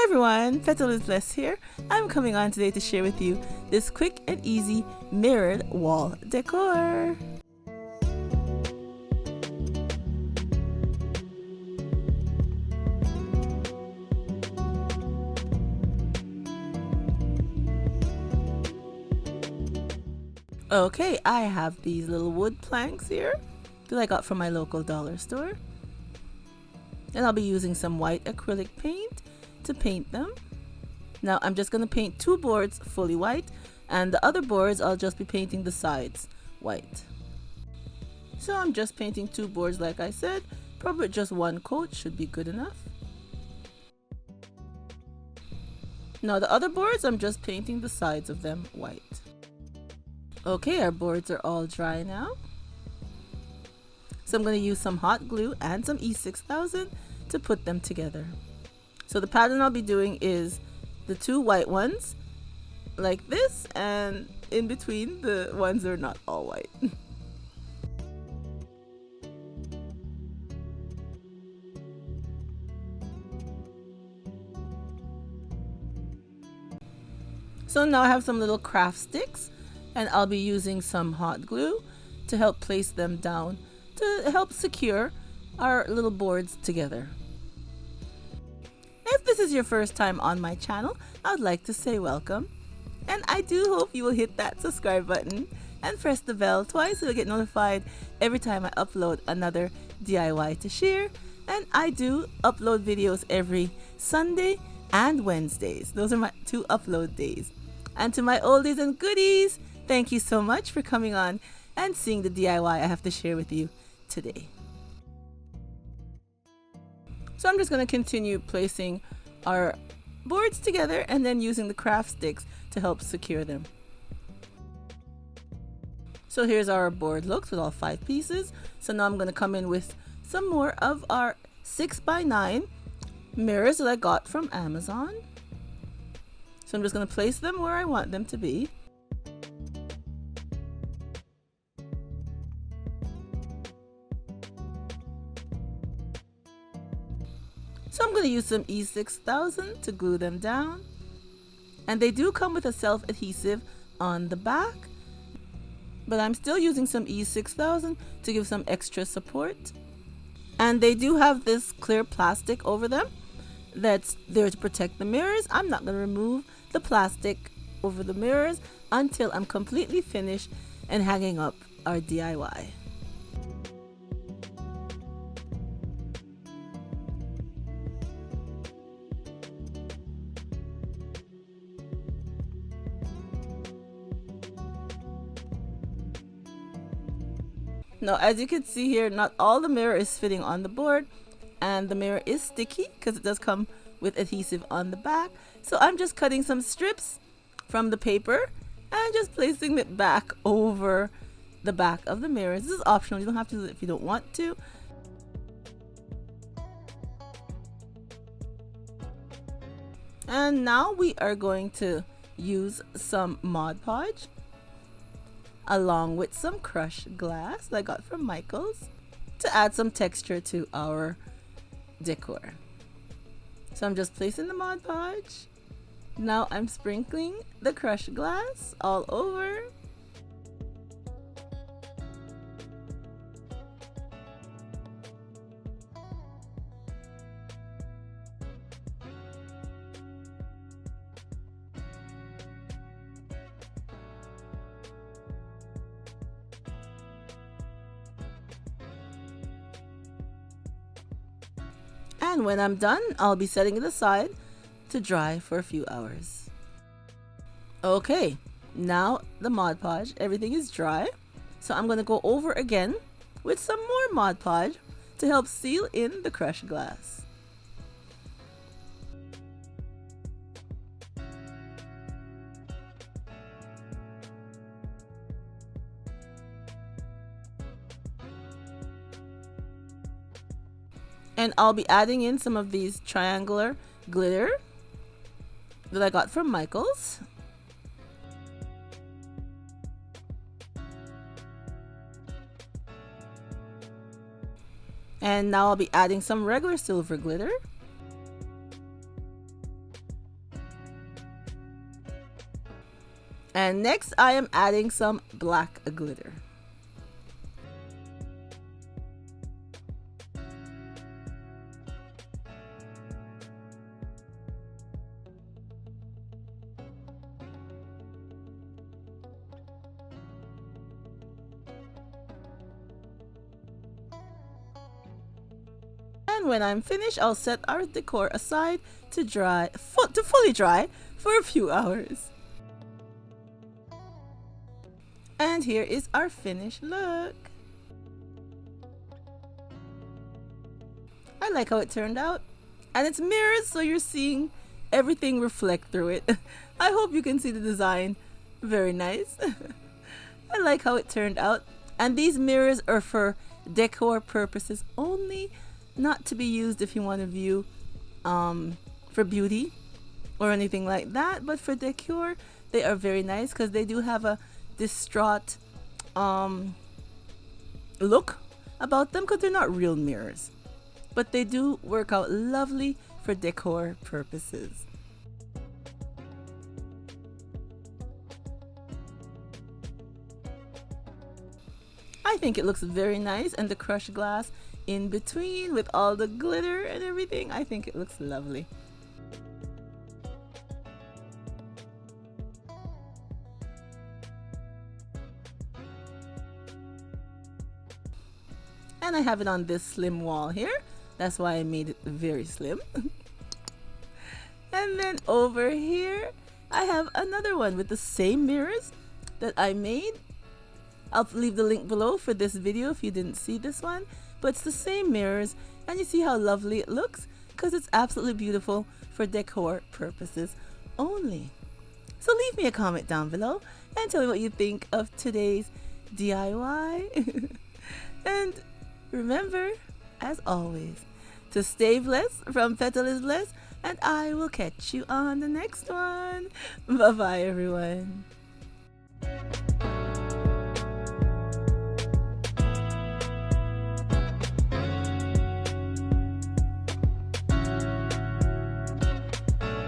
Hi everyone, Petalisbless here. I'm coming on today to share with you this quick and easy mirrored wall decor. Okay, I have these little wood planks here that I got from my local dollar store. And I'll be using some white acrylic paint to paint them. Now I'm just going to paint two boards fully white, and the other boards I'll just be painting the sides white. So I'm just painting two boards like I said, probably just one coat should be good enough. Now the other boards I'm just painting the sides of them white. Okay, our boards are all dry now. So I'm going to use some hot glue and some E6000 to put them together. So the pattern I'll be doing is the two white ones like this, and in between the ones that are not all white. So now I have some little craft sticks, and I'll be using some hot glue to help place them down to help secure our little boards together. If this is your first time on my channel, I would like to say welcome, and I do hope you will hit that subscribe button and press the bell twice so you'll get notified every time I upload another DIY to share. And I do upload videos every Sunday and Wednesdays. Those are my two upload days. And to my oldies and goodies, thank you so much for coming on and seeing the DIY I have to share with you today. So I'm just going to continue placing our boards together and then using the craft sticks to help secure them. So here's our board looks with all 5 pieces. So now I'm going to come in with some more of our 6x9 mirrors that I got from Amazon. So I'm just going to place them where I want them to be. So I'm going to use some E6000 to glue them down. And they do come with a self-adhesive on the back, but I'm still using some E6000 to give some extra support. And they do have this clear plastic over them that's there to protect the mirrors. I'm not going to remove the plastic over the mirrors until I'm completely finished and hanging up our DIY. Now, as you can see here, not all the mirror is fitting on the board, and the mirror is sticky because it does come with adhesive on the back. So I'm just cutting some strips from the paper and just placing it back over the back of the mirrors. This is optional. You don't have to do it if you don't want to. And now we are going to use some Mod Podge along with some crushed glass that I got from Michael's to add some texture to our decor. So I'm just placing the Mod Podge. Now I'm sprinkling the crushed glass all over. And when I'm done, I'll be setting it aside to dry for a few hours. Okay, now the Mod Podge, everything is dry. So I'm going to go over again with some more Mod Podge to help seal in the crushed glass. And I'll be adding in some of these triangular glitter that I got from Michael's. And now I'll be adding some regular silver glitter. And next I am adding some black glitter. And when I'm finished, I'll set our decor aside to dry, to fully dry for a few hours. And here is our finished look. I like how it turned out. And it's mirrors, so you're seeing everything reflect through it. I hope you can see the design. Very nice. I like how it turned out. And these mirrors are for decor purposes only, not to be used if you want to view for beauty or anything like that. But for decor, they are very nice because they do have a distraught look about them because they're not real mirrors, but they do work out lovely for decor purposes. I think it looks very nice, and the crushed glass in between with all the glitter and everything, I think it looks lovely. And I have it on this slim wall here. That's why I made it very slim. And then over here, I have another one with the same mirrors that I made. I'll leave the link below for this video if you didn't see this one. But it's the same mirrors, and you see how lovely it looks because it's absolutely beautiful for decor purposes only. So leave me a comment down below and tell me what you think of today's DIY. And remember, as always, to stay blessed from Petalisbless, and I will catch you on the next one. Bye bye, everyone.